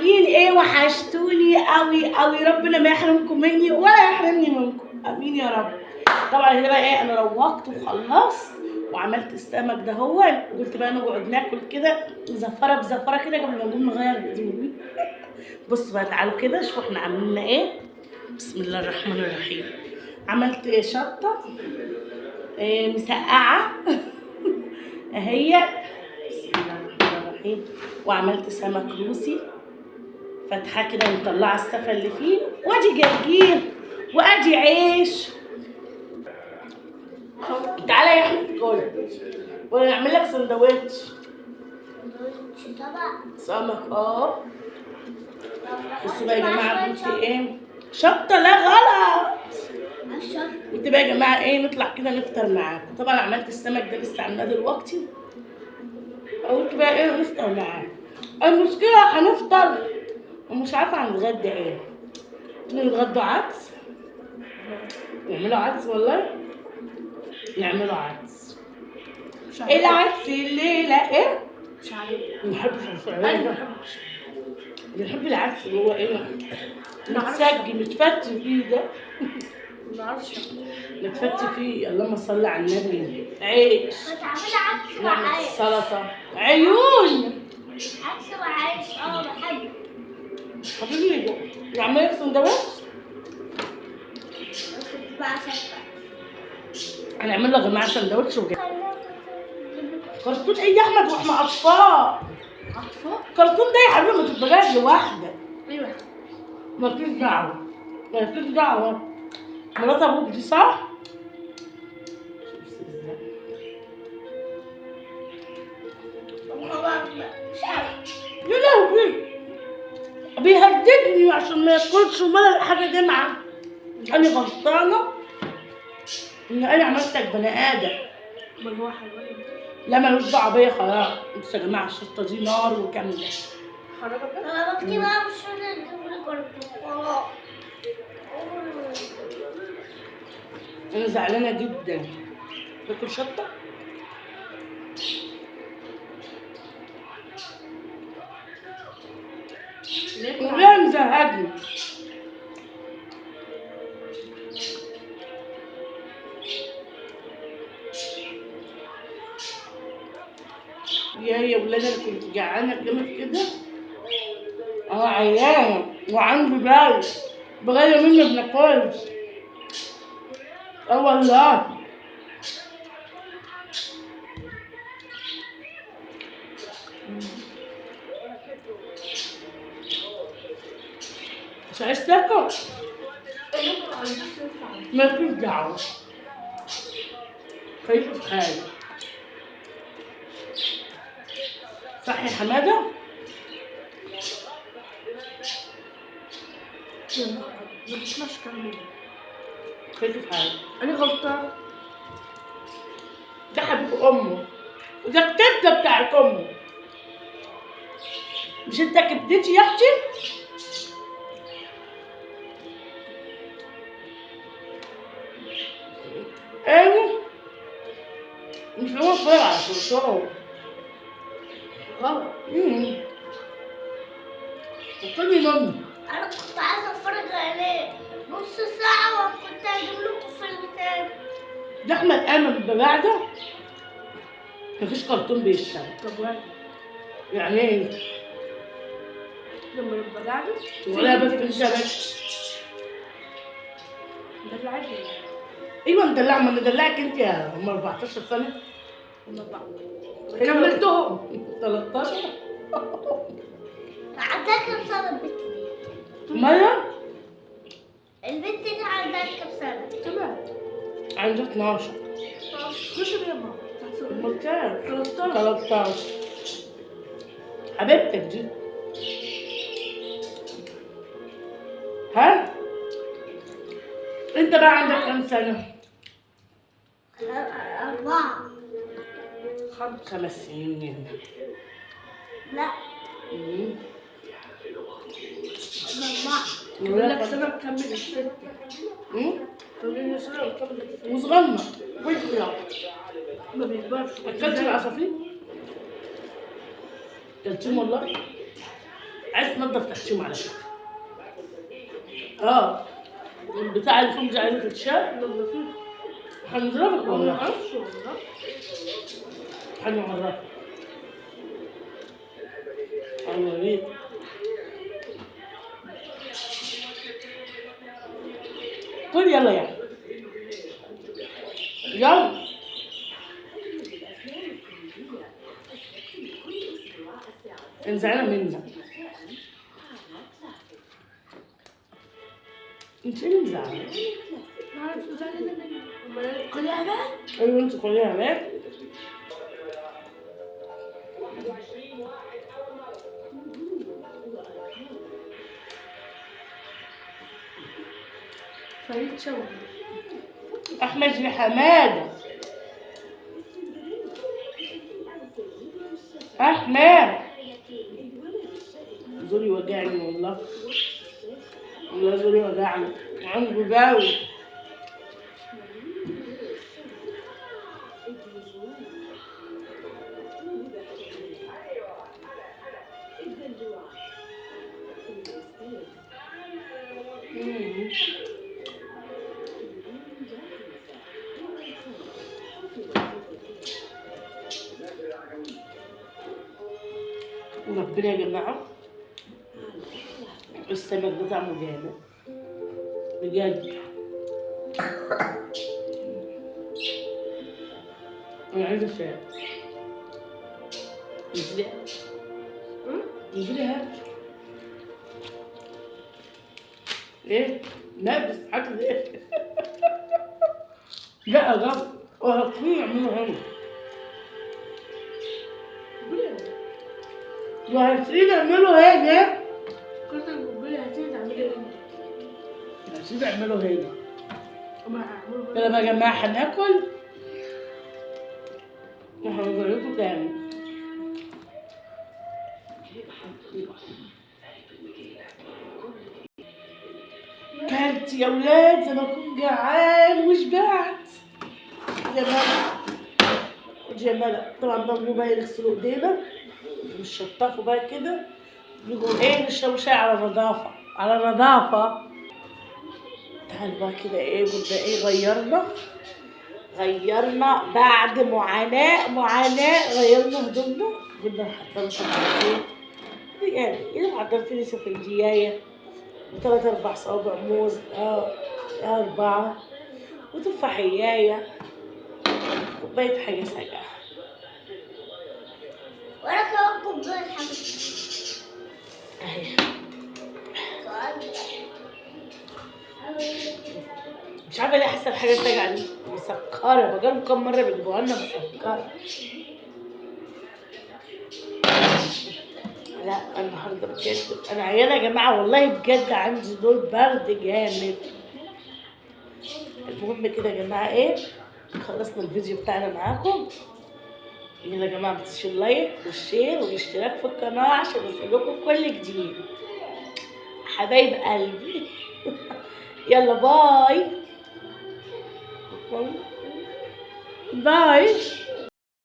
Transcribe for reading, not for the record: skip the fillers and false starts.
عاملين ايه؟ وحشتوني قوي قوي، ربنا ما يحرمكم مني ولا يحرمني منكم، امين يا رب. طبعا هنا بقى ايه، انا روقت وخلصت وعملت السمك ده، هو قلت بقى نقعد ناكل كده زفره بزفره كده قبل ما نقوم نغير هدومي. بصوا بقى، تعالوا كده شوفوا احنا عاملين ايه. بسم الله الرحمن الرحيم. عملت ايه؟ شطه إيه مسقعه اهي. بسم الله الرحمن الرحيم. وعملت سمك روسي فتحاه كده ومطلعه السفه اللي فيه، وادي جرجير وادي عيش. تعالى يا احمد كل ونعمل لك سندوتش سمك. بصوا بقى يا جماعه، قلت ايه؟ شطه؟ لا غلط. قلت بقى يا جماعه ايه، نطلع كده نفطر معاكم. طبعا عملت السمك ده لسه عاملاه دلوقتي، قلت بقى ايه نفطر معاكم. المشكله هنفطر ومش عارفه هنتغدى ايه. نتغدوا عدس، نعملوا عدس والله، نعملوا عدس. ايه العدس الليله؟ ايه مش عارف. ما بحبش انا الفعل. ما بحبش. بنحب العدس اللي هو ايه، متسجي متفتي فيه ده، ما اعرفش. متفتي فيه. اللهم صل على النبي. عيش، بتعملي عدس نعمل وعيش. سلطه عيون. عدس وعيش بحبه. حبيبي نعمل لك سندوتش. بقى شكل هنعمل لك يا جماعه سندوتش وكده. كرتون ايه يا احمد واحنا اطفال؟ كرتون ده يا حبيبي ما تبقاش لوحدك. ايوه. مالكيش دعوه، مالكيش دعوه. مرات ابوك دي صح؟ يا لهوي بيهددني عشان ما ياكلش ولا الحاجه دي معاه. انا غلطانه ان انا عملتك بني ادم. امال هو حيوان؟ لا ملوش دعوه بيا خلاص. بصوا يا جماعه الشطه دي نار وكامله. حركه كده. انا بكتب بقى مش راضي اجيب لك برتقال. انا زعلانه جدا. باكل شطه ولا مزهقني. يا ولاد انا كنت جعانه جامد كده، عيانه وعندي برد بغير مني بناكلش. والله مش عايز تاكل؟ مالكيش دعوه، خليكي في حالك. صح يا حماده؟ ما تسمعش كلامي. خليكي في حالك. انا غلطان. ده حبيب امه وده الكبده بتاعت امه. مش انت كبدتي يا اختي؟ ايوه مش هو بسرعه بسرعه غلط. وكلي مامي. انا كنت عايزه اتفرج عليه نص ساعه وكنت هجيب لكم فيلم تاني. ده احمد امل ببعده مفيش كرتون بيشتغل. طب واحد يعني ايه؟ لما يبقى قاعد ولا بس انت بس. ده اللي عادي. ايوه مدلع، ما ندلعك انت يا ام 14 سنه. كملتهم 13. عندها كام سنه البنت دي؟ مايا البنت دي عندها كام سنه؟ تمام. عندها 12. خش يما. امال كام؟ 13. 13 حبيبتك دي. ها؟ انت بقى عندك كام سنة؟ 4. 5 سنين. لا مم. 4. يقول لك سنة بكمل الستة. يقول لي سنة بكمل الستة. وصغنن ويطلع. ما بيكبرش. اكلت العصافير؟ كلتهم والله؟ عايز تنضف تحشيهم على فكره. اه البتاع اللي فوق دي عايزه تتشال. نضفيه. هنضربك ما والله. اعرفش والله. هنعرفك. هنوريك. قول يلا يعني. يلا. انزعلنا منك. انت ايه اللي مزعلك؟ ما اعرفش زعلانه مني. امال كلها بقى؟ ايوه انت كلها بقى. فريد شوقي. احمد بن حماده. احمد زوري وجعني والله. والله زوري وجعني عنده جاوي. وربنا يا جماعة السمك ده طعمه جامد بجد. أنا عايزة شاي. انزلي هات. ايه؟ لا بس حاجة ايه؟ لا يا جماعة وهتطيع منه هنا. وهتسيب اعمله هنا. كنت بقول هتيجي تعملي ايه؟ هتسيب اعمله هنا. ما هعمله. كده بقى يا جماعة هناكل وهنجربه تاني. كلت يا ولاد زي ما اكون جعان وشبعت. جمالة طبعا بنقوم بقى نغسلوا ايدينا ونشطفوا بقى كده. نقوم ايه نشربوا شاي على نظافة على نظافة. تعالوا بقى كده ايه قلنا ايه غيرنا بعد معاناة غيرنا هدومنا. قلنا نحضر طبعا يعني نحضر في سفنجياية وثلاث أربع صوابع موز 4 وتفاحياية كوباية حاجة ساقعة. وانا كمان كوبايه حاجه. أهي مش عارفة ليه حاسة الحاجة ساقعة دي مسكرة. بقالهم كام مرة بيجيبوها لنا مسكرة. لا النهارده بجد انا عيانه يا جماعه والله بجد عندي دور برد جامد. المهم كده يا جماعه ايه خلصنا الفيديو بتاعنا معاكم. يلا يا جماعه متنسوش اللايك والشير والاشتراك في القناه عشان يوصلكم كل جديد حبايب قلبي. يلا باي باي.